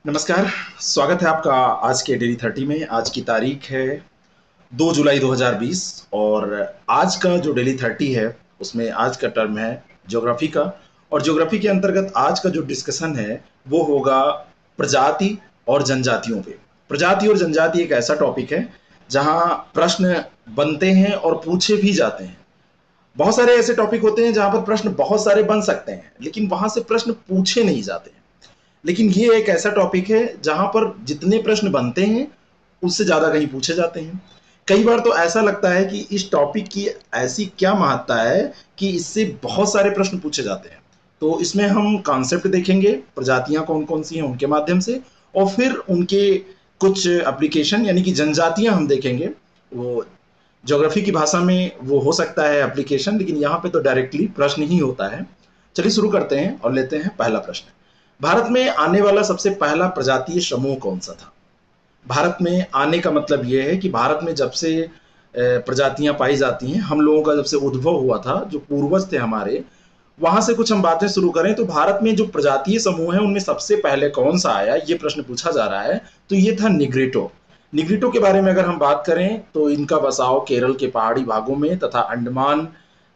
नमस्कार। स्वागत है आपका आज के डेली 30 में। आज की तारीख है 2 जुलाई 2020 और आज का जो डेली 30 है उसमें आज का टर्म है ज्योग्राफी का। और ज्योग्राफी के अंतर्गत आज का जो डिस्कशन है वो होगा प्रजाति और जनजातियों पे। प्रजाति और जनजाति एक ऐसा टॉपिक है जहाँ प्रश्न बनते हैं और पूछे भी जाते हैं। बहुत सारे ऐसे टॉपिक होते हैं जहाँ पर प्रश्न बहुत सारे बन सकते हैं लेकिन वहां से प्रश्न पूछे नहीं जाते हैं। लेकिन ये एक ऐसा टॉपिक है जहां पर जितने प्रश्न बनते हैं उससे ज्यादा कहीं पूछे जाते हैं। कई बार तो ऐसा लगता है कि इस टॉपिक की ऐसी क्या महत्ता है कि इससे बहुत सारे प्रश्न पूछे जाते हैं। तो इसमें हम कॉन्सेप्ट देखेंगे, प्रजातियां कौन कौन सी हैं उनके माध्यम से, और फिर उनके कुछ एप्लीकेशन यानी कि जनजातियां हम देखेंगे। वो ज्योग्राफी की भाषा में वो हो सकता है एप्लीकेशन, लेकिन यहाँ पे तो डायरेक्टली प्रश्न ही होता है। चलिए शुरू करते हैं और लेते हैं पहला प्रश्न। भारत में आने वाला सबसे पहला प्रजातीय समूह कौन सा था? भारत में आने का मतलब यह है कि भारत में जब से प्रजातियां पाई जाती हैं, हम लोगों का जब से उद्भव हुआ था, जो पूर्वज थे हमारे, वहां से कुछ हम बातें शुरू करें तो भारत में जो प्रजातीय समूह है उनमें सबसे पहले कौन सा आया, ये प्रश्न पूछा जा रहा है। तो ये था निग्रिटो। निग्रिटो के बारे में अगर हम बात करें तो इनका बसाव केरल के पहाड़ी भागों में तथा अंडमान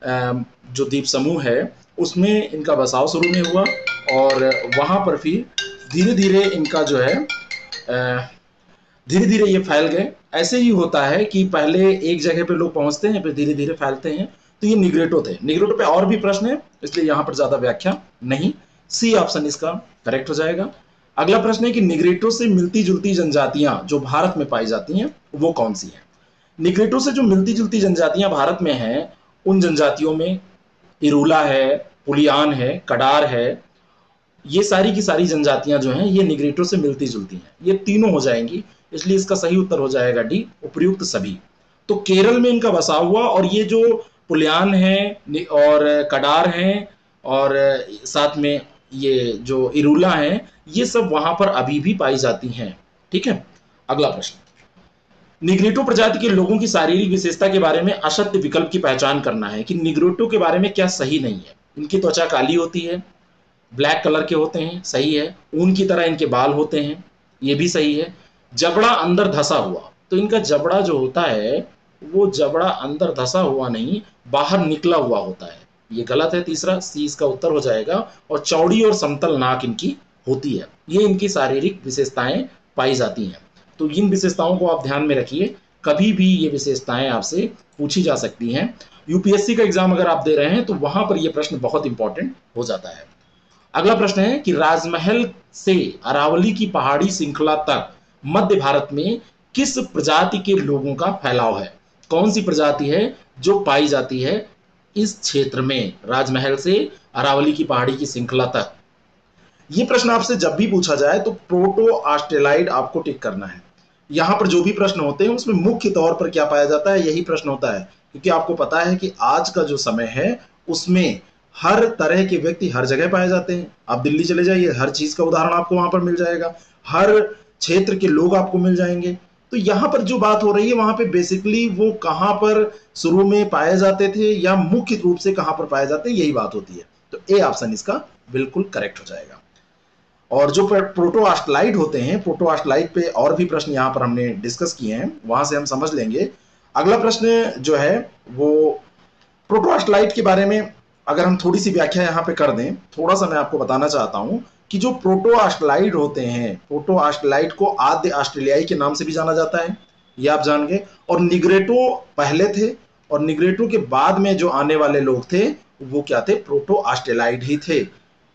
जो द्वीप समूह है उसमें इनका बसाव शुरू में हुआ। और वहां पर फिर धीरे धीरे इनका जो है धीरे धीरे ये फैल गए। ऐसे ही होता है कि पहले एक जगह पे लोग पहुंचते हैं फिर धीरे धीरे फैलते हैं। तो ये निग्रेटो थे। निग्रेटो पे और भी प्रश्न है इसलिए यहां पर ज्यादा व्याख्या नहीं। सी ऑप्शन इसका करेक्ट हो जाएगा। अगला प्रश्न है कि निग्रेटो से मिलती जुलती जनजातियां जो भारत में पाई जाती हैं वो कौन सी हैं? निग्रेटो से जो मिलती जुलती जनजातियां भारत में हैं उन जनजातियों में इरूला है, पुलियान है, कडार है। ये सारी की सारी जनजातियां जो हैं ये निग्रेटो से मिलती जुलती हैं। ये तीनों हो जाएंगी, इसलिए इसका सही उत्तर हो जाएगा डी, उपर्युक्त सभी। तो केरल में इनका बसाव हुआ और ये जो पुलियान है और कडार हैं और साथ में ये जो इरूला हैं, ये सब वहां पर अभी भी पाई जाती हैं। ठीक है। अगला प्रश्न, निग्रेटो प्रजाति के लोगों की शारीरिक विशेषता के बारे में असत्य विकल्प की पहचान करना है कि निग्रेटो के बारे में क्या सही नहीं है। इनकी त्वचा काली होती है, ब्लैक कलर के होते हैं, सही है। ऊन की तरह इनके बाल होते हैं, ये भी सही है। जबड़ा अंदर धसा हुआ, तो इनका जबड़ा जो होता है वो जबड़ा अंदर धसा हुआ नहीं, बाहर निकला हुआ होता है, ये गलत है। तीसरा सी इसका उत्तर हो जाएगा। और चौड़ी और समतल नाक इनकी होती है। ये इनकी शारीरिक विशेषताएं पाई जाती हैं। तो इन विशेषताओं को आप ध्यान में रखिए, कभी भी ये विशेषताएं आपसे पूछी जा सकती हैं। यूपीएससी का एग्जाम अगर आप दे रहे हैं तो वहां पर यह प्रश्न बहुत इंपॉर्टेंट हो जाता है। अगला प्रश्न है कि राजमहल से अरावली की पहाड़ी श्रृंखला तक मध्य भारत में किस प्रजाति के लोगों का फैलाव है? कौन सी प्रजाति है जो पाई जाती है इस क्षेत्र में, राजमहल से अरावली की पहाड़ी की श्रृंखला तक? ये प्रश्न आपसे जब भी पूछा जाए तो प्रोटो ऑस्ट्रेलाइड आपको टिक करना है। यहां पर जो भी प्रश्न होते हैं उसमें मुख्य तौर पर क्या पाया जाता है, यही प्रश्न होता है। क्योंकि आपको पता है कि आज का जो समय है उसमें हर तरह के व्यक्ति हर जगह पाए जाते हैं। आप दिल्ली चले जाइए, हर चीज का उदाहरण आपको वहां पर मिल जाएगा, हर क्षेत्र के लोग आपको मिल जाएंगे। तो यहां पर जो बात हो रही है वहां पे बेसिकली वो कहां पर शुरू में पाए जाते थे या मुख्य रूप से कहां पर पाए जाते हैं, यही बात होती है। तो ए ऑप्शन इसका बिल्कुल करेक्ट हो जाएगा। और जो प्रोटोआस्टलाइट होते हैं, प्रोटोआस्टलाइट पे और भी प्रश्न यहाँ पर हमने डिस्कस किए हैं, वहां से हम समझ लेंगे। अगला प्रश्न जो है वो प्रोटोआस्टलाइट के बारे में अगर हम थोड़ी सी व्याख्या यहाँ पे कर दें, थोड़ा सा मैं आपको बताना चाहता हूं कि जो प्रोटोआस्टलाइट होते हैं, प्रोटोआस्टलाइट को आद्य ऑस्ट्रेलियाई के नाम से भी जाना जाता है, ये आप जान गए। और निग्रेटो पहले थे और निग्रेटो के बाद में जो आने वाले लोग थे वो क्या थे, प्रोटोआस्ट्रेलाइट ही थे,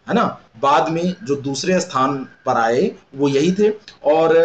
है ना। बाद में जो दूसरे स्थान पर आए वो यही थे। और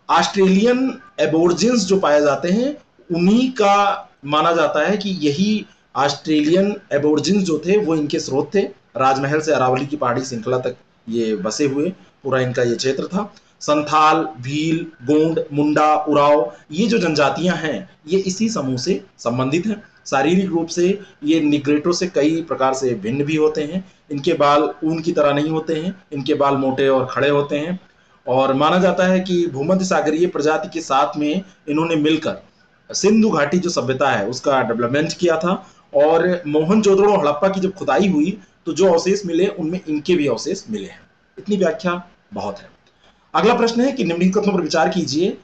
ऑस्ट्रेलियन एबोर्जिन्स जो पाए जाते हैं उन्हीं का माना जाता है कि यही ऑस्ट्रेलियन एबोर्जिन्स जो थे वो इनके स्रोत थे। राजमहल से अरावली की पहाड़ी श्रृंखला तक ये बसे हुए पूरा इनका ये क्षेत्र था। संथाल, भील, गोंड, मुंडा, उराव, ये जो जनजातियां हैं ये इसी समूह से संबंधित हैं। शारीरिक रूप से ये निग्रेटो से कई प्रकार से भिन्न भी होते हैं। इनके बाल ऊन की तरह नहीं होते हैं, इनके बाल मोटे और खड़े होते हैं। और माना जाता है कि भूमध्य सागरीय प्रजाति के साथ में इन्होंने मिलकर सिंधु घाटी जो सभ्यता है उसका डेवलपमेंट किया था। और मोहनजोदड़ो और हड़प्पा की जब खुदाई हुई तो जो अवशेष मिले उनमें इनके भी अवशेष मिले हैं। इतनी व्याख्या बहुत है। अगला प्रश्न है कि निम्नलिखित कथनों पर विचार कीजिए।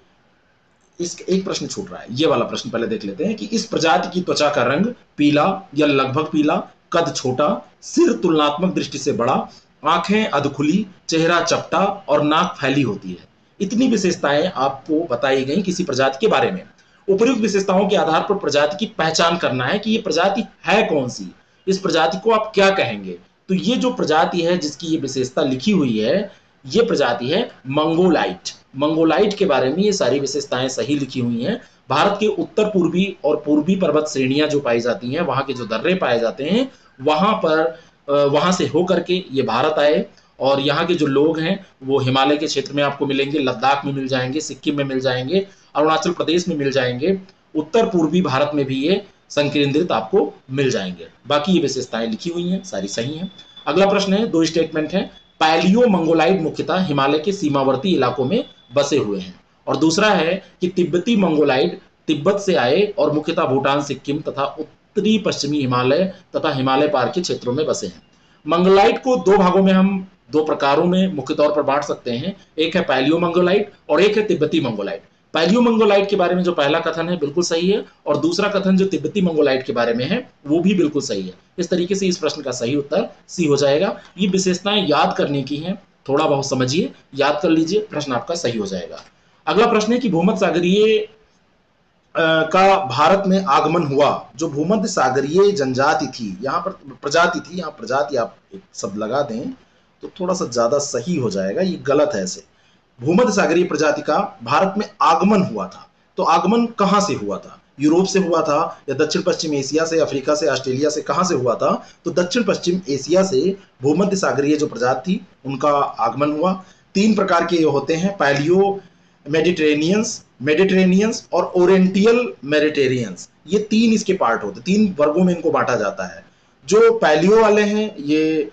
इस एक प्रश्न छूट रहा है, ये वाला प्रश्न पहले देख लेते हैं कि इस प्रजाति की त्वचा का रंग पीला या लगभग पीला, कद छोटा, सिर तुलनात्मक दृष्टि से बड़ा, आंखें अधखुली, चेहरा चपटा और नाक फैली होती है। इतनी विशेषताएं आपको बताई गई किसी प्रजाति के बारे में। उपयुक्त विशेषताओं के आधार पर प्रजाति की पहचान करना है कि ये प्रजाति है कौन सी, इस प्रजाति को आप क्या कहेंगे। तो ये जो प्रजाति है जिसकी ये विशेषता लिखी हुई है, ये प्रजाति है मंगोलाइट। मंगोलाइट के बारे में ये सारी विशेषताएं सही लिखी हुई हैं। भारत के उत्तर पूर्वी और पूर्वी पर्वत श्रेणियां जो पाई जाती हैं, वहां के जो दर्रे पाए जाते हैं, वहां से होकर के ये भारत आए। और यहाँ के जो लोग हैं वो हिमालय के क्षेत्र में आपको मिलेंगे, लद्दाख में मिल जाएंगे, सिक्किम में मिल जाएंगे, अरुणाचल प्रदेश में मिल जाएंगे, उत्तर पूर्वी भारत में भी ये संकेंद्रित आपको मिल जाएंगे। बाकी ये विशेषताएं लिखी हुई हैं, सारी सही हैं। अगला प्रश्न है, दो स्टेटमेंट है। पैलियो मंगोलाइट मुख्यतः हिमालय के सीमावर्ती इलाकों में बसे हुए हैं। और दूसरा है कि तिब्बती मंगोलाइट तिब्बत से आए और मुख्यतः भूटान, सिक्किम तथा उत्तरी पश्चिमी हिमालय तथा हिमालय पार के क्षेत्रों में बसे हैं। मंगोलाइट को दो भागों में हम दो प्रकारों में मुख्य तौर पर बांट सकते हैं, एक है पैलियो मंगोलाइट और एक है तिब्बती मंगोलाइट। पैलियो मंगोलाइट के बारे में जो पहला कथन है बिल्कुल सही है, और दूसरा कथन जो तिब्बती मंगोलाइट के बारे में है वो भी बिल्कुल सही है। इस तरीके से इस प्रश्न का सही उत्तर सी हो जाएगा। ये विशेषताएं याद करने की हैं, थोड़ा बहुत समझिए, याद कर लीजिए, प्रश्न आपका सही हो जाएगा। अगला प्रश्न है कि भूमध्य सागरीय का भारत में आगमन हुआ। जो भूमध्य सागरीय जनजाति थी, यहाँ पर प्रजाति थी, यहाँ प्रजाति आप एक शब्द लगा दें तो थोड़ा सा ज्यादा सही हो जाएगा, ये गलत है ऐसे। भूमध्य सागरीय प्रजाति का भारत में आगमन हुआ था। तो आगमन कहां से हुआ था? यूरोप से हुआ था या दक्षिण पश्चिम एशिया से, अफ्रीका से, ऑस्ट्रेलिया से, कहां से हुआ था? तो दक्षिण पश्चिम एशिया से भूमध्य सागरीय जो प्रजाति थी उनका आगमन हुआ। तीन प्रकार के ये होते हैं, पैलियो मेडिटेरेनियंस और ओरिएंटल मेडिटेरियंस। ये तीन इसके पार्ट होते हैं, तीन वर्गों में इनको बांटा जाता है। जो पैलियो वाले हैं ये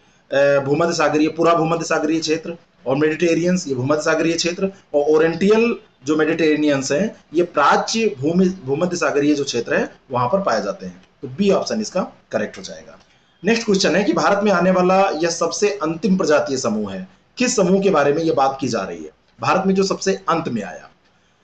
भूमध्य सागरीय, पूरा भूमध्य सागरीय क्षेत्र, और मेडिटेरियंस ये भूमध्य सागरीय क्षेत्र, और ओरिएंटल जो मेडिटेरेनियंस हैं ये प्राच्य भूमध्य सागरीय जो क्षेत्र है वहां पर पाए जाते हैं। तो बी ऑप्शन इसका करेक्ट हो जाएगा। नेक्स्ट क्वेश्चन है कि भारत में आने वाला यह सबसे अंतिम प्रजातीय समूह है। किस समूह के बारे में यह बात की जा रही है? भारत में जो सबसे अंत में आया,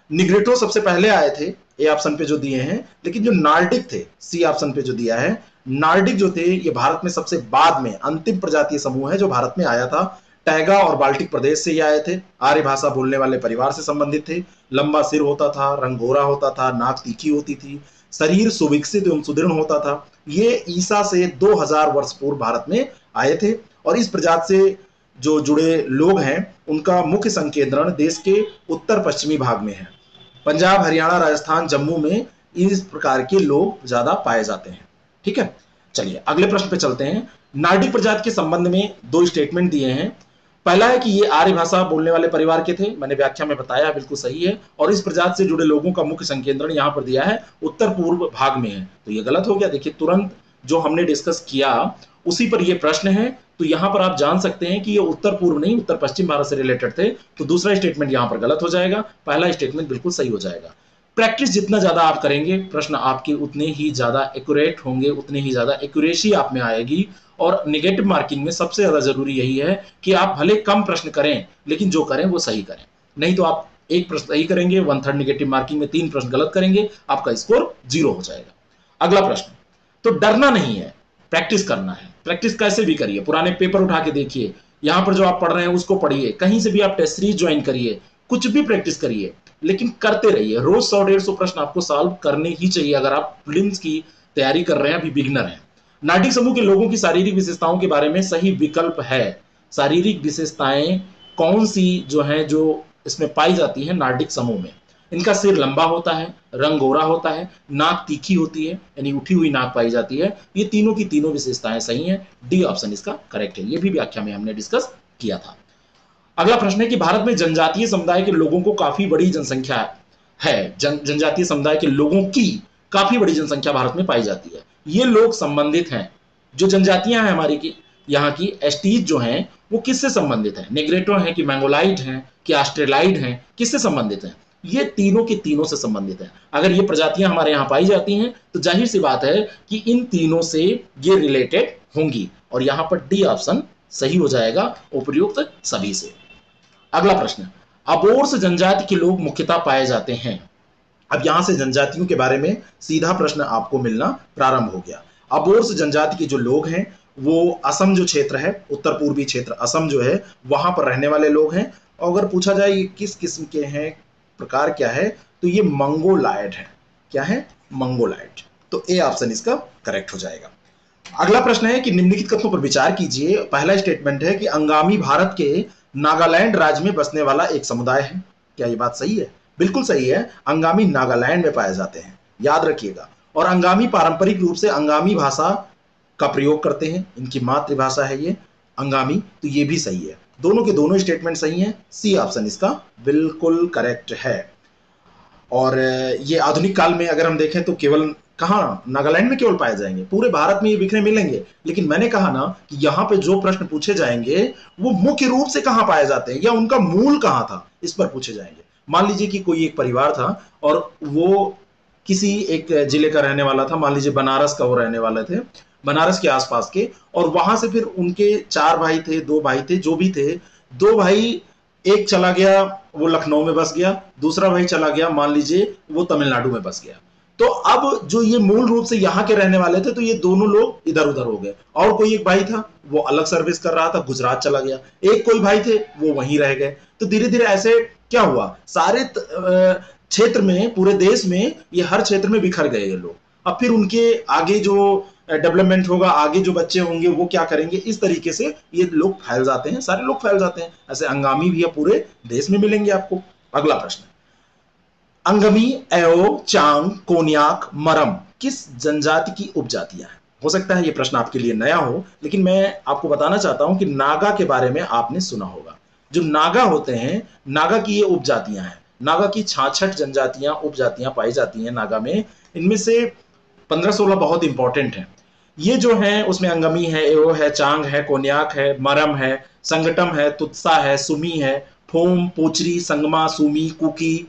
निग्रेटो सबसे पहले आए थे ए ऑप्शन पे जो दिए हैं, लेकिन जो नार्डिक थे सी ऑप्शन पे जो दिया है, नार्डिक जो थे ये भारत में सबसे बाद में अंतिम प्रजातीय समूह है जो भारत में आया था। टैगा और बाल्टिक प्रदेश से ये आए थे, आर्य भाषा बोलने वाले परिवार से संबंधित थे, लंबा सिर होता था, रंग गोरा होता था, नाक तीखी होती थी, शरीर सुविकसित एवं सुदृढ़ होता था। ये ईसा से 2000 वर्ष पूर्व भारत में आए थे। और इस प्रजाति से जो जुड़े लोग हैं उनका मुख्य संकेंद्रण देश के उत्तर पश्चिमी भाग में है। पंजाब, हरियाणा, राजस्थान, जम्मू में इस प्रकार के लोग ज्यादा पाए जाते हैं। ठीक है, चलिए अगले प्रश्न पे चलते हैं। नार्डिक प्रजाति के संबंध में दो स्टेटमेंट दिए हैं। पहला है कि ये आर्य भाषा बोलने वाले परिवार के थे, मैंने व्याख्या में बताया, बिल्कुल सही है। और इस प्रजाति से जुड़े लोगों का मुख्य संकेंद्रण यहाँ पर दिया है उत्तर पूर्व भाग में है, तो ये गलत हो गया। देखिए तुरंत जो हमने डिस्कस किया उसी पर यह प्रश्न है, तो यहां पर आप जान सकते हैं कि ये उत्तर पूर्व नहीं उत्तर पश्चिम भारत से रिलेटेड थे। तो दूसरा स्टेटमेंट यहां पर गलत हो जाएगा, पहला स्टेटमेंट बिल्कुल सही हो जाएगा। प्रैक्टिस जितना ज्यादा आप करेंगे प्रश्न आपके उतने ही ज्यादा एक्यूरेट होंगे, उतनी ही ज्यादा एक्यूरेसी आप में आएगी। और निगेटिव मार्किंग में सबसे ज्यादा जरूरी यही है कि आप भले कम प्रश्न करें लेकिन जो करें वो सही करें। नहीं तो आप एक प्रश्न सही करेंगे, 1/3 निगेटिव मार्किंग में 3 प्रश्न गलत करेंगे, आपका स्कोर 0 हो जाएगा। अगला प्रश्न, तो डरना नहीं है, प्रैक्टिस करना है। प्रैक्टिस कैसे भी करिए, पुराने पेपर उठा के देखिए, यहां पर जो आप पढ़ रहे हैं उसको पढ़िए, कहीं से भी आप टेस्ट सीरीज ज्वाइन करिए, कुछ भी प्रैक्टिस करिए, लेकिन करते रहिए। रोज 100-150 प्रश्न आपको सॉल्व करने ही चाहिए अगर आप प्रीलिम्स की तैयारी कर रहे हैं, अभी बिगिनर हैं। नार्डिक समूह के लोगों की शारीरिक विशेषताओं के बारे में सही विकल्प है। शारीरिक विशेषताएं कौन सी जो हैं जो इसमें पाई जाती हैं नार्डिक समूह में? इनका सिर लंबा होता है, रंग गोरा होता है, नाक तीखी होती है यानी उठी हुई नाक पाई जाती है। ये तीनों की तीनों विशेषताएं सही हैं, डी ऑप्शन इसका करेक्ट है। ये भी व्याख्या में हमने डिस्कस किया था। अगला प्रश्न है कि भारत में जनजातीय समुदाय के लोगों को काफी बड़ी जनसंख्या है। जनजातीय समुदाय के लोगों की काफी बड़ी जनसंख्या भारत में पाई जाती है। ये लोग संबंधित हैं, जो जनजातियां हैं हमारी की यहाँ की एस्टीज जो हैं वो किससे संबंधित हैं? नेग्रेटो हैं कि मैंगोलाइड हैं कि ऑस्ट्रेलाइड हैं, किससे संबंधित हैं? ये तीनों के तीनों से संबंधित है। अगर ये प्रजातियां हमारे यहाँ पाई जाती हैं तो जाहिर सी बात है कि इन तीनों से ये रिलेटेड होंगी, और यहां पर डी ऑप्शन सही हो जाएगा, उपयुक्त सभी से। अगला प्रश्न, अबोर्स जनजाति के लोग मुख्यतः पाए जाते हैं। अब यहां से जनजातियों के बारे में सीधा प्रश्न आपको मिलना प्रारंभ हो गया। अबोर्स जनजाति के जो लोग हैं वो असम जो क्षेत्र है, उत्तर पूर्वी क्षेत्र असम जो है, वहां पर रहने वाले लोग हैं। और अगर पूछा जाए ये किस किस्म के हैं, प्रकार क्या है, तो ये मंगोलायड है। क्या है? मंगोलायड। तो ए ऑप्शन इसका करेक्ट हो जाएगा। अगला प्रश्न है कि निम्नलिखित कथनों पर विचार कीजिए। पहला स्टेटमेंट है कि अंगामी भारत के नागालैंड राज्य में बसने वाला एक समुदाय है। क्या ये बात सही है? बिल्कुल सही है। अंगामी नागालैंड में पाए जाते हैं, याद रखिएगा। और अंगामी पारंपरिक रूप से अंगामी भाषा का प्रयोग करते हैं, इनकी मातृभाषा है ये अंगामी, तो ये भी सही है। दोनों के दोनों स्टेटमेंट सही हैं। सी ऑप्शन इसका बिल्कुल करेक्ट है। और ये आधुनिक काल में अगर हम देखें तो केवल कहाँ, नागालैंड में केवल पाए जाएंगे, पूरे भारत में ये बिखरे मिलेंगे। लेकिन मैंने कहा ना कि यहाँ पे जो प्रश्न पूछे जाएंगे वो मुख्य रूप से कहाँ पाए जाते हैं या उनका मूल कहाँ था, इस पर पूछे जाएंगे। मान लीजिए कि कोई एक परिवार था और वो किसी एक जिले का रहने वाला था, मान लीजिए बनारस का वो रहने वाले थे, बनारस के आसपास के, और वहां से फिर उनके 4 भाई थे, 2 भाई थे, जो भी थे, 2 भाई, एक चला गया वो लखनऊ में बस गया, दूसरा भाई चला गया मान लीजिए वो तमिलनाडु में बस गया। तो अब जो ये मूल रूप से यहाँ के रहने वाले थे, तो ये दोनों लोग इधर उधर हो गए। और कोई एक भाई था वो अलग सर्विस कर रहा था, गुजरात चला गया। एक कोई भाई थे वो वहीं रह गए। तो धीरे धीरे ऐसे क्या हुआ, सारे क्षेत्र में, पूरे देश में, ये हर क्षेत्र में बिखर गए ये लोग। अब फिर उनके आगे जो डेवलपमेंट होगा, आगे जो बच्चे होंगे वो क्या करेंगे, इस तरीके से ये लोग फैल जाते हैं, सारे लोग फैल जाते हैं। ऐसे अंगामी भी पूरे देश में मिलेंगे आपको। अगला प्रश्न, अंगमी, एओ, चांग, कोन्याक, मरम किस जनजाति की उपजातियां हैं? हो सकता है ये प्रश्न आपके लिए नया हो, लेकिन मैं आपको बताना चाहता हूं कि नागा के बारे में आपने सुना होगा। जो नागा होते हैं, नागा की ये उपजातियां हैं। नागा की 66 जनजातियां, उपजातियां पाई जाती हैं नागा में। इनमें से 15-16 बहुत इंपॉर्टेंट हैं। ये जो है उसमें अंगमी है, एओ है, चांग है, कोन्याक है, मरम है, संगटम है, तुत्सा है, सुमी है, फोम, पोचरी, संगमा, सुमी, कुकी,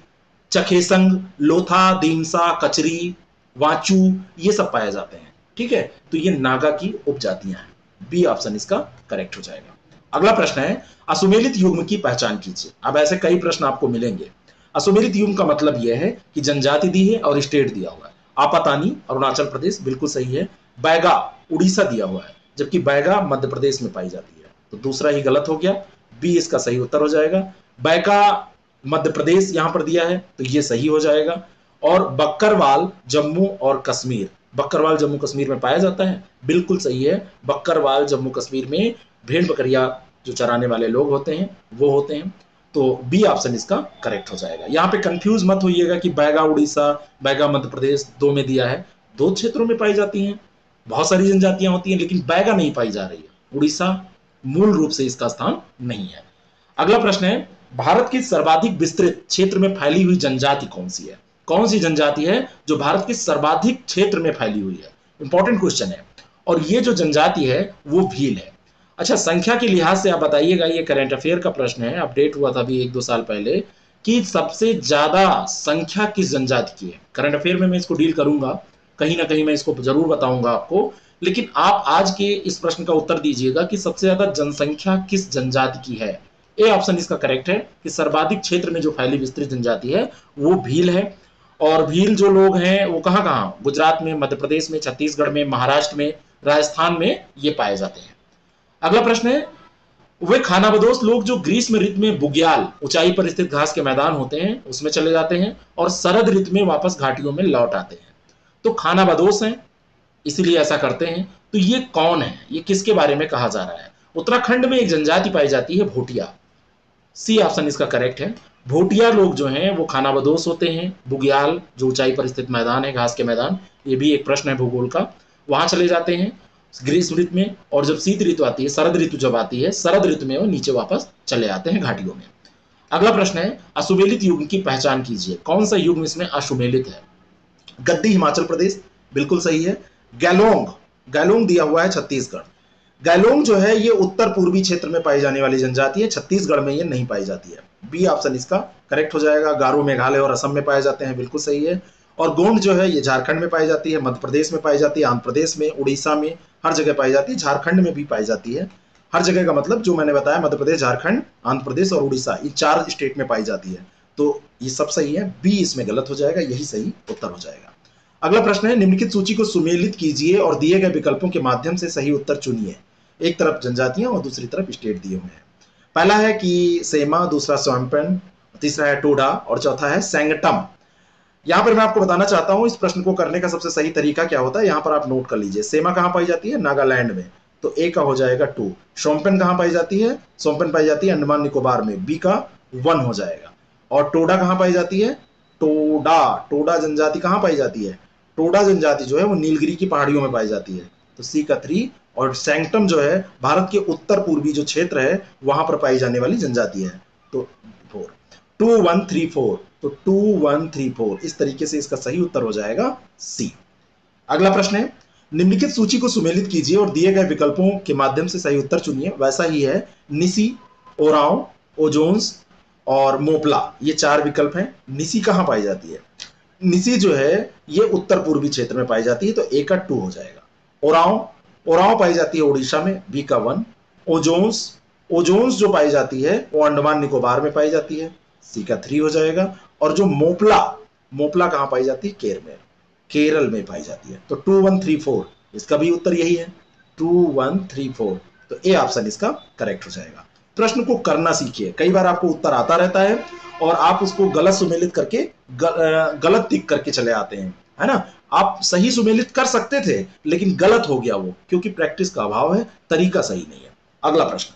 चखेसंग, लोथा, दीमसा, कचरी, वाचू, ये सब पाए जाते हैं। ठीक है, तो ये नागा की उपजातियां हैं। बी ऑप्शन इसका करेक्ट हो जाएगा। अगला प्रश्न है, असुमेलित युग्म की पहचान कीजिए। अब ऐसे कई प्रश्न आपको मिलेंगे। असुमेलित युग्म का मतलब यह है कि जनजाति दी है और स्टेट दिया हुआ है। आपातानी अरुणाचल प्रदेश, बिल्कुल सही है। बैगा उड़ीसा दिया हुआ है, जबकि बैगा मध्य प्रदेश में पाई जाती है, तो दूसरा ही गलत हो गया। बी इसका सही उत्तर हो जाएगा। बैगा मध्य प्रदेश यहां पर दिया है, तो ये सही हो जाएगा। और बक्करवाल जम्मू और कश्मीर, बक्करवाल जम्मू कश्मीर में पाया जाता है, बिल्कुल सही है। बक्करवाल जम्मू कश्मीर में भेड़ बकरिया जो चराने वाले लोग होते हैं वो होते हैं, तो बी ऑप्शन इसका करेक्ट हो जाएगा। यहां पे कंफ्यूज मत होइएगा कि बैगा उड़ीसा, बैगा मध्य प्रदेश, दो में दिया है, दो क्षेत्रों में पाई जाती हैं। बहुत सारी जनजातियां होती हैं, लेकिन बैगा नहीं पाई जा रही है। उड़ीसा मूल रूप से इसका स्थान नहीं है। अगला प्रश्न है, भारत की सर्वाधिक विस्तृत क्षेत्र में फैली हुई जनजाति कौन सी है? कौन सी जनजाति है जो भारत के सर्वाधिक क्षेत्र में फैली हुई है? इंपॉर्टेंट क्वेश्चन है। और ये जो जनजाति है वो भील है। अच्छा, संख्या के लिहाज से आप बताइएगा, ये करंट अफेयर का प्रश्न है, अपडेट हुआ था अभी 1-2 साल पहले, कि सबसे ज्यादा संख्या किस जनजाति की है। करंट अफेयर में मैं इसको डील करूंगा, कहीं ना कहीं मैं इसको जरूर बताऊंगा आपको, लेकिन आप आज के इस प्रश्न का उत्तर दीजिएगा कि सबसे ज्यादा जनसंख्या किस जनजाति की है। ए ऑप्शन इसका करेक्ट है कि सर्वाधिक क्षेत्र में जो फैली विस्तृत जनजाति है वो भील है। और भील जो लोग हैं वो कहां कहां, गुजरात में, मध्य प्रदेश में, छत्तीसगढ़ में, महाराष्ट्र में, राजस्थान में ये पाए जाते हैं। अगला प्रश्न है, वे खानाबदोश लोग जो ग्रीष्म ऋतु में बुग्याल, ऊंचाई पर स्थित घास के मैदान होते हैं, उसमें चले जाते हैं और शरद ऋतु में वापस घाटियों में लौट आते हैं, तो खानाबदोश हैं, इसीलिए ऐसा करते हैं। तो ये कौन है, ये किसके बारे में कहा जा रहा है? उत्तराखंड में एक जनजाति पाई जाती है, भोटिया। सी ऑप्शन इसका करेक्ट है। भोटिया लोग जो हैं वो खानाबदोश होते हैं। बुग्याल जो ऊंचाई पर स्थित मैदान है, घास के मैदान, ये भी एक प्रश्न है भूगोल का, वहां चले जाते हैं ग्रीष्म ऋतु में, और जब शीत ऋतु आती है, शरद ऋतु जब आती है, शरद ऋतु में वो नीचे वापस चले आते हैं घाटियों में। अगला प्रश्न है, अशुमेलित युग्म की पहचान कीजिए। कौन सा युग्म इसमें अशुमेलित है? गद्दी हिमाचल प्रदेश, बिल्कुल सही है। गैलोंग, गैलोंग दिया हुआ है छत्तीसगढ़। गैलोंग जो है ये उत्तर पूर्वी क्षेत्र में पाई जाने वाली जनजाति है, छत्तीसगढ़ में ये नहीं पाई जाती है। बी ऑप्शन इसका करेक्ट हो जाएगा। गारो मेघालय और असम में पाए जाते हैं, बिल्कुल सही है। और गोंड जो है ये झारखंड में पाई जाती है, मध्य प्रदेश में पाई जाती है, आंध्र प्रदेश में, उड़ीसा में, हर जगह पाई जाती है, झारखंड में भी पाई जाती है। हर जगह का मतलब जो मैंने बताया, मध्य प्रदेश, झारखंड, आंध्र प्रदेश और उड़ीसा, ये 4 स्टेट में पाई जाती है। तो ये सब सही है, बी इसमें गलत हो जाएगा, यही सही उत्तर हो जाएगा। अगला प्रश्न है, निम्नलिखित सूची को सुमेलित कीजिए और दिए गए विकल्पों के माध्यम से सही उत्तर चुनिए। एक तरफ जनजातियां और दूसरी तरफ स्टेट दिए हुए हैं। पहला है कि सेमा, दूसरा स्वयंपन, तीसरा है टोडा और चौथा है सैंगटम। यहां पर मैं आपको बताना चाहता हूं इस प्रश्न को करने का सबसे सही तरीका क्या होता है। यहां पर आप नोट कर लीजिए, सेमा कहां पाई जाती है? नागालैंड में, तो ए का हो जाएगा 2। शोम्पेन कहां पाई जाती है? शोम्पेन पाई जाती है अंडमान निकोबार में, बी का 1 हो जाएगा। और टोडा कहां पाई जाती है? टोडा, टोडा जनजाति कहां पाई जाती है? टोडा जनजाति जो है वो नीलगिरी की पहाड़ियों में पाई जाती है, तो सी का 3। और सैंक्टम जो है भारत के उत्तर पूर्वी जो क्षेत्र है वहां पर पाई जाने वाली जनजाति है, तो 4। 2 1 3 4, तो 2 1 3 4, इस तरीके से इसका सही उत्तर हो जाएगा सी। अगला प्रश्न है, निम्नलिखित सूची को सुमेलित कीजिए और दिए गए विकल्पों के माध्यम से सही उत्तर चुनिए। वैसा ही है, निसी, ओरांव, ओजोन्स और मोपला, ये 4 विकल्प हैं। निसी कहां पाई जाती है? निसी जो है ये उत्तर पूर्वी क्षेत्र में पाई जाती है, तो ए का 2 हो जाएगा। ओरांव, ओरांव पाई जाती है उड़ीसा में, बी का 1। ओजोन्स, ओजोन्स जो पाई जाती है वो अंडमान निकोबार में पाई जाती है, सी का 3 हो जाएगा। और जो मोपला, मोपला कहां पाई जाती है? केरल में, केरल में पाई जाती है, तो 2 1 3 4, इसका भी उत्तर यही है, 2 1 3 4, तो ए ऑप्शन इसका करेक्ट हो जाएगा। प्रश्न को करना सीखिए, कई बार आपको उत्तर आता रहता है और आप उसको गलत सुमेलित करके गलत टिक करके चले आते हैं, है ना। आप सही सुमेलित कर सकते थे लेकिन गलत हो गया वो, क्योंकि प्रैक्टिस का अभाव है, तरीका सही नहीं है। अगला प्रश्न,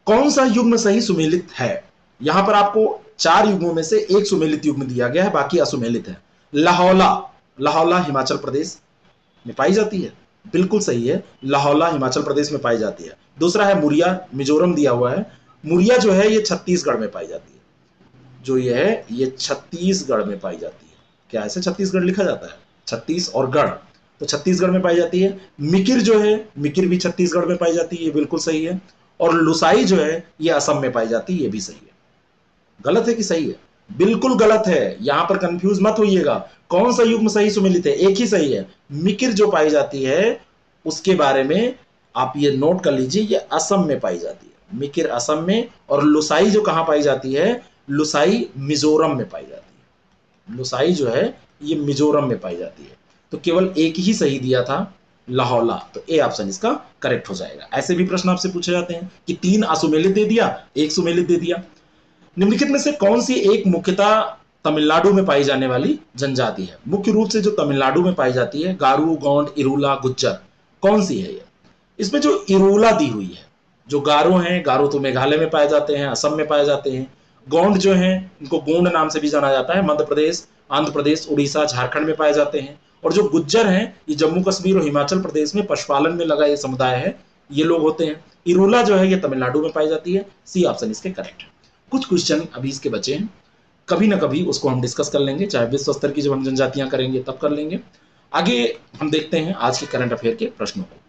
कौन सा युग्म सही सुमेलित है? यहां पर आपको 4 युग्मों में से एक सुमेलित युग्म दिया गया है, बाकी असुमेलित है। लाहौला, लाहौला हिमाचल प्रदेश में पाई जाती है, बिल्कुल सही है, लाहौला हिमाचल प्रदेश में पाई जाती है। दूसरा है मुरिया, मिजोरम दिया हुआ है। मुरिया जो है ये छत्तीसगढ़ में पाई जाती है, जो ये है ये छत्तीसगढ़ में पाई जाती है। क्या ऐसे छत्तीसगढ़ लिखा जाता है? छत्तीस और गढ़, तो छत्तीसगढ़ में पाई जाती है। मिकिर जो है, मिकिर भी छत्तीसगढ़ में पाई जाती है, ये बिल्कुल सही है। और लुसाई जो है ये असम में पाई जाती है, ये भी सही है। गलत है कि सही है? बिल्कुल गलत है, यहां पर कंफ्यूज मत होइएगा। कौन सा युग्म सही सुमेलित है? एक ही सही है, मिकिर जो पाई जाती है उसके बारे में आप ये नोट कर लीजिए, ये असम में पाई जाती है, मिकिर असम में। और लुसाई जो कहां पाई जाती है? लुसाई मिजोरम में पाई जाती है, लुसाई जो है ये मिजोरम में पाई जाती है। तो केवल एक ही सही दिया था, लाहौला, तो ए ऑप्शन इसका करेक्ट हो जाएगा। ऐसे भी प्रश्न आपसे पूछे जाते हैं कि 3 असुमेलित दे दिया, 1 सुमेलित दे दिया। निम्नलिखित में से कौन सी एक मुख्यतः तमिलनाडु में पाई जाने वाली जनजाति है? मुख्य रूप से जो तमिलनाडु में पाई जाती है, गारो, गोंड, इरूला, गुज्जर, कौन सी है ये? इसमें जो इरूला दी हुई है, जो गारो हैं, गारो तो मेघालय में पाए जाते हैं, असम में पाए जाते हैं। गोंड जो हैं इनको गोंड नाम से भी जाना जाता है, मध्य प्रदेश, आंध्र प्रदेश, उड़ीसा, झारखंड में पाए जाते हैं। और जो गुज्जर हैं ये जम्मू कश्मीर और हिमाचल प्रदेश में पशुपालन में लगा ये समुदाय है, ये लोग होते हैं। इरूला जो है ये तमिलनाडु में पाई जाती है, सी ऑप्शन इसके करेक्ट है। कुछ क्वेश्चन अभी इसके बचे हैं, कभी ना कभी उसको हम डिस्कस कर लेंगे, चाहे विश्व स्तर की जब हम जनजातियां करेंगे तब कर लेंगे। आगे हम देखते हैं आज के करंट अफेयर के प्रश्नों को।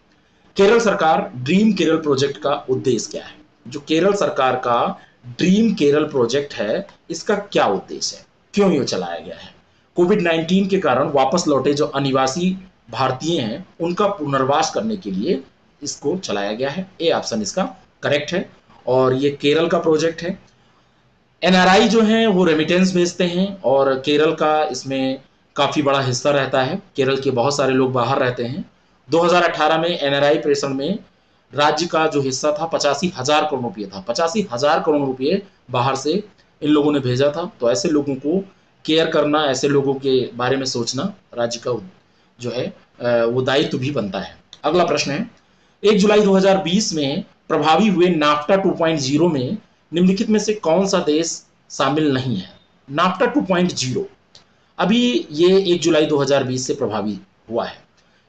केरल सरकार ड्रीम केरल प्रोजेक्ट का उद्देश्य क्या है? जो केरल सरकार का ड्रीम केरल प्रोजेक्ट है, इसका क्या उद्देश्य है, क्यों ये चलाया गया है? कोविड-19 के कारण वापस लौटे जो अनिवासी भारतीय हैं उनका पुनर्वास करने के लिए इसको चलाया गया है, ए ऑप्शन इसका करेक्ट है। और ये केरल का प्रोजेक्ट है। एनआरआई जो हैं वो रेमिटेंस भेजते हैं और केरल का इसमें काफ़ी बड़ा हिस्सा रहता है, केरल के बहुत सारे लोग बाहर रहते हैं। 2018 में एनआरआई प्रेषण में राज्य का जो हिस्सा था 85,000 करोड़ रुपये था, 85,000 करोड़ रुपये बाहर से इन लोगों ने भेजा था। तो ऐसे लोगों को केयर करना, ऐसे लोगों के बारे में सोचना राज्य का जो है वो दायित्व भी बनता है। अगला प्रश्न है, 1 जुलाई 2020 में प्रभावी हुए नाफ्टा 2.0 में निम्नलिखित में से कौन सा देश शामिल नहीं है? नाफ्टा 2.0 अभी ये 1 जुलाई 2020 से प्रभावी हुआ है।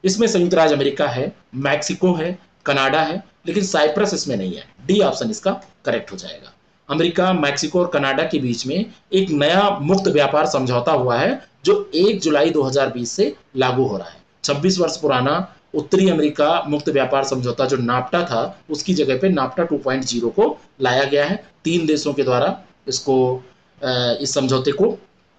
इसमें संयुक्त राज्य अमेरिका है, मैक्सिको है, कनाडा है, लेकिन साइप्रस इसमें नहीं है, डी ऑप्शन इसका करेक्ट हो जाएगा। अमेरिका, मैक्सिको और कनाडा के बीच में एक नया मुक्त व्यापार समझौता हुआ है जो 1 जुलाई 2020 से लागू हो रहा है। 26 वर्ष पुराना उत्तरी अमेरिका मुक्त व्यापार समझौता जो नाफ्टा था, उसकी जगह पे नाफ्टा 2.0 को लाया गया है। 3 देशों के द्वारा इसको इस समझौते को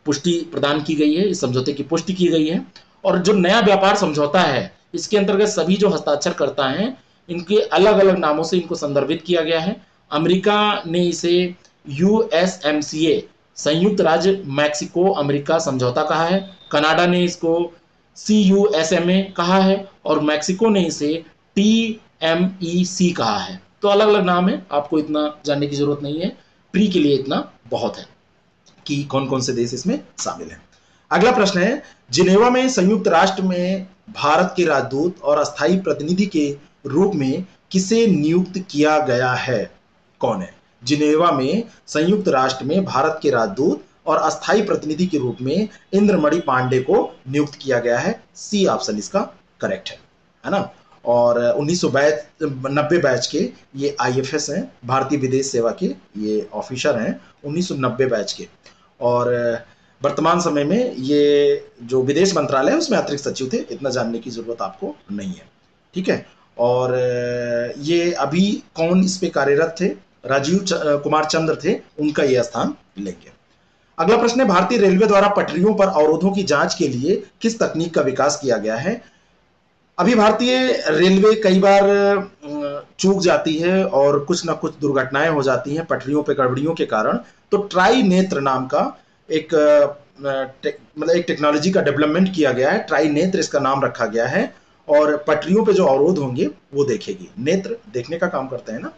पुष्टि प्रदान की गई है, इस समझौते की पुष्टि की गई है। और जो नया व्यापार समझौता है इसके अंतर्गत सभी जो हस्ताक्षर करता है इनके अलग अलग नामों से इनको संदर्भित किया गया है। अमेरिका ने इसे USMCA संयुक्त राज्य मैक्सिको अमेरिका समझौता कहा है, कनाडा ने इसको CUSMA कहा है और मैक्सिको ने इसे TMEC कहा है। तो अलग अलग नाम है, आपको इतना जानने की जरूरत नहीं है, प्री के लिए इतना बहुत है कि कौन कौन से देश इसमें शामिल हैं। अगला प्रश्न है, जिनेवा में संयुक्त राष्ट्र में भारत के राजदूत और अस्थायी प्रतिनिधि के रूप में किसे नियुक्त किया गया है? कौन है? जिनेवा में संयुक्त राष्ट्र में भारत के राजदूत और अस्थायी प्रतिनिधि के रूप में इंद्रमणि पांडे को नियुक्त किया गया है। सी ऑप्शन इसका करेक्ट है ना। और 1990 बैच के ये IFS हैं, भारतीय विदेश सेवा के ये ऑफिसर हैं, 1990 बैच के। और वर्तमान समय में ये जो विदेश मंत्रालय है उसमें अतिरिक्त सचिव थे, इतना जानने की जरूरत आपको नहीं है, ठीक है। और ये अभी कौन इस पे कार्यरत थे? राजीव कुमार चंद्र थे, उनका ये स्थान लेंगे। अगला प्रश्न है, भारतीय रेलवे द्वारा पटरियों पर अवरोधों की जांच के लिए किस तकनीक का विकास किया गया है? अभी भारतीय रेलवे कई बार चूक जाती है और कुछ ना कुछ दुर्घटनाएं हो जाती हैं पटरियों पे गड़बड़ियों के कारण। तो ट्राई नेत्र नाम का एक मतलब एक टेक्नोलॉजी का डेवलपमेंट किया गया है, ट्राई नेत्र इसका नाम रखा गया है। और पटरियों पे जो अवरोध होंगे वो देखेगी, नेत्र देखने का काम करते हैं ना,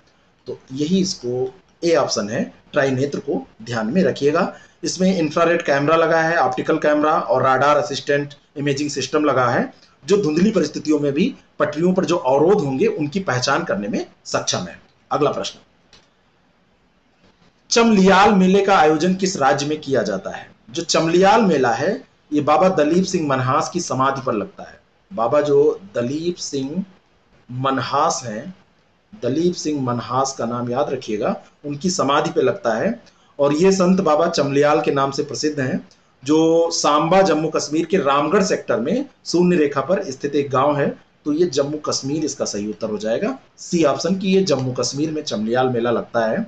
तो यही इसको ए ऑप्शन है, ट्राई नेत्र को ध्यान में रखिएगा। इसमें इंफ्रारेड कैमरा लगा है, ऑप्टिकल कैमरा और राडार असिस्टेंट इमेजिंग सिस्टम लगा है, जो धुंधली परिस्थितियों में भी पटरियों पर जो अवरोध होंगे उनकी पहचान करने में सक्षम है। अगला प्रश्न, चमलियाल मेले का आयोजन किस राज्य में किया जाता है? जो चमलियाल मेला है ये बाबा दलीप सिंह मनहास की समाधि पर लगता है। बाबा जो दलीप सिंह मनहास हैं, दलीप सिंह मनहास का नाम याद रखिएगा, उनकी समाधि पे लगता है। और ये संत बाबा चमलियाल के नाम से प्रसिद्ध हैं, जो सांबा जम्मू कश्मीर के रामगढ़ सेक्टर में शून्य रेखा पर स्थित एक गांव है। तो ये जम्मू कश्मीर इसका सही उत्तर हो जाएगा, सी ऑप्शन की, ये जम्मू कश्मीर में चमलियाल मेला लगता है।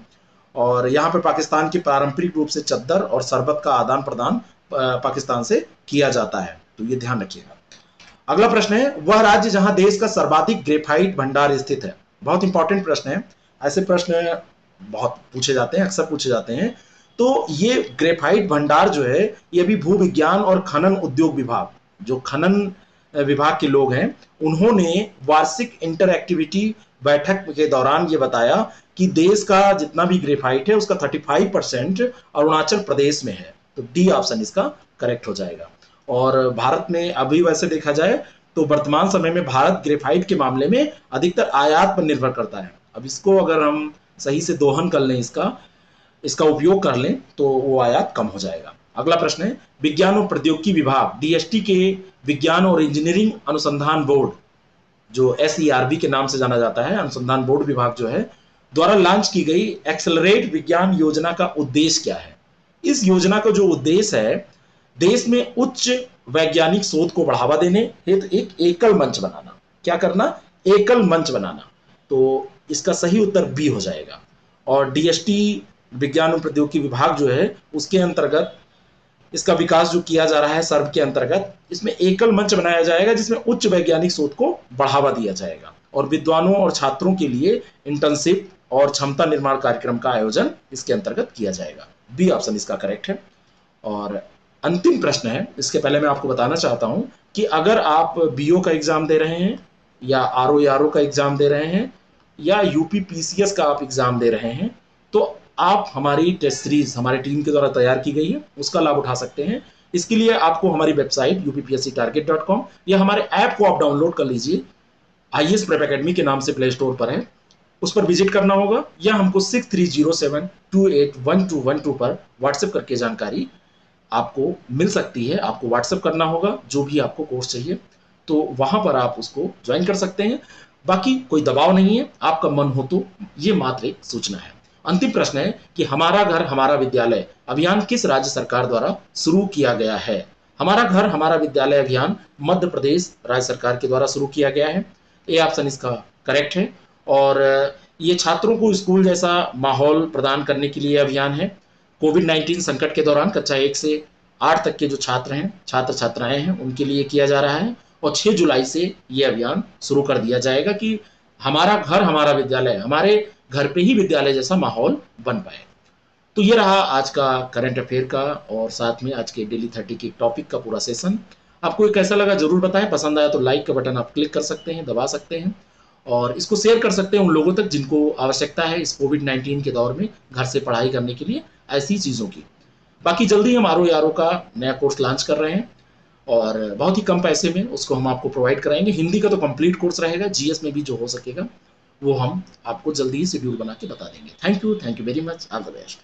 और यहाँ पर पाकिस्तान की पारंपरिक रूप से चद्दर और शरबत का आदान प्रदान पाकिस्तान से किया जाता है, तो ये ध्यान रखिएगा। अगला प्रश्न है, वह राज्य जहां देश का सर्वाधिक ग्रेफाइट भंडार स्थित है? बहुत इंपॉर्टेंट प्रश्न है, ऐसे प्रश्न बहुत पूछे जाते हैं, अक्सर पूछे जाते हैं। तो ये ग्रेफाइट भंडार जो है ये अभी भू विज्ञान और खनन उद्योग विभाग, जो खनन विभाग के लोग हैं, उन्होंने वार्षिक इंटरएक्टिविटी बैठक के दौरान ये बताया कि देश का जितना भी ग्रेफाइट है उसका 35% अरुणाचल प्रदेश में है। तो डी ऑप्शन इसका करेक्ट हो जाएगा। और भारत में अभी वैसे देखा जाए तो वर्तमान समय में भारत ग्रेफाइट के मामले में अधिकतर आयात पर निर्भर करता है। अब इसको अगर हम सही से दोहन कर लें, इसका उपयोग कर लें, तो वो आयात कम हो जाएगा। अगला प्रश्न है, विज्ञान और प्रौद्योगिकी विभाग DST के विज्ञान और इंजीनियरिंग अनुसंधान बोर्ड, जो SERB के नाम से जाना जाता है, अनुसंधान बोर्ड विभाग जो है, द्वारा लॉन्च की गई एक्सेलरेट विज्ञान योजना का उद्देश्य क्या है? इस योजना का जो उद्देश्य है, देश में उच्च वैज्ञानिक शोध को बढ़ावा देने हेतु एक एकल मंच बनाना। क्या करना? एकल मंच बनाना। तो इसका सही उत्तर बी हो जाएगा। और DST विज्ञान और प्रौद्योगिकी विभाग जो है उसके अंतर्गत इसका विकास जो किया जा रहा है सर्व के अंतर्गत, इसमें एकल मंच बनाया जाएगा जिसमें उच्च वैज्ञानिक शोध को बढ़ावा दिया जाएगा और विद्वानों और छात्रों के लिए इंटर्नशिप और क्षमता निर्माण कार्यक्रम का आयोजन इसके अंतर्गत किया जाएगा। बी ऑप्शन इसका करेक्ट है। और अंतिम प्रश्न है, इसके पहले मैं आपको बताना चाहता हूं कि अगर आप BO का एग्जाम दे रहे हैं या RO का एग्जाम दे रहे हैं या UP PCS का आप एग्जाम दे रहे हैं, तो आप हमारी टेस्ट सीरीज हमारी टीम के द्वारा तैयार की गई है, उसका लाभ उठा सकते हैं। इसके लिए आपको हमारी वेबसाइट uppsctarget.com या हमारे ऐप को आप डाउनलोड कर लीजिए, IAS प्रेप अकेडमी के नाम से प्ले स्टोर पर है, उस पर विजिट करना होगा, या हमको 6307281212 पर व्हाट्सएप करके जानकारी आपको मिल सकती है। आपको व्हाट्सएप करना होगा जो भी आपको कोर्स चाहिए, तो वहां पर आप उसको ज्वाइन कर सकते हैं। बाकी कोई दबाव नहीं है, आपका मन हो तो ये मात्र एक सूचना है। अंतिम प्रश्न है कि हमारा घर हमारा विद्यालय अभियान किस राज्य सरकार द्वारा शुरू किया गया है? हमारा घर हमारा विद्यालय अभियान मध्य प्रदेश राज्य सरकार के द्वारा शुरू किया गया है। ए ऑप्शन इसका करेक्ट है। और ये छात्रों को स्कूल जैसा माहौल प्रदान करने के लिए अभियान है। कोविड-19 संकट के दौरान कक्षा 1 से 8 तक के जो छात्र हैं, छात्र छात्राएं हैं, उनके लिए किया जा रहा है। और 6 जुलाई से ये अभियान शुरू कर दिया जाएगा कि हमारा घर हमारा विद्यालय, हमारे घर पे ही विद्यालय जैसा माहौल बन पाए। तो ये रहा आज का करंट अफेयर का और साथ में आज के डेली 30 के टॉपिक का पूरा सेशन। आपको ये कैसा लगा ज़रूर बताएं। पसंद आया तो लाइक का बटन आप क्लिक कर सकते हैं, दबा सकते हैं और इसको शेयर कर सकते हैं उन लोगों तक जिनको आवश्यकता है इस कोविड-19 के दौर में घर से पढ़ाई करने के लिए ऐसी चीज़ों की। बाकी जल्दी हम आर का नया कोर्स लॉन्च कर रहे हैं और बहुत ही कम पैसे में उसको हम आपको प्रोवाइड कराएंगे। हिंदी का तो कंप्लीट कोर्स रहेगा, जीएस में भी जो हो सकेगा वो हम आपको जल्दी ही शेड्यूल बना के बता देंगे। Thank you very much, all the best.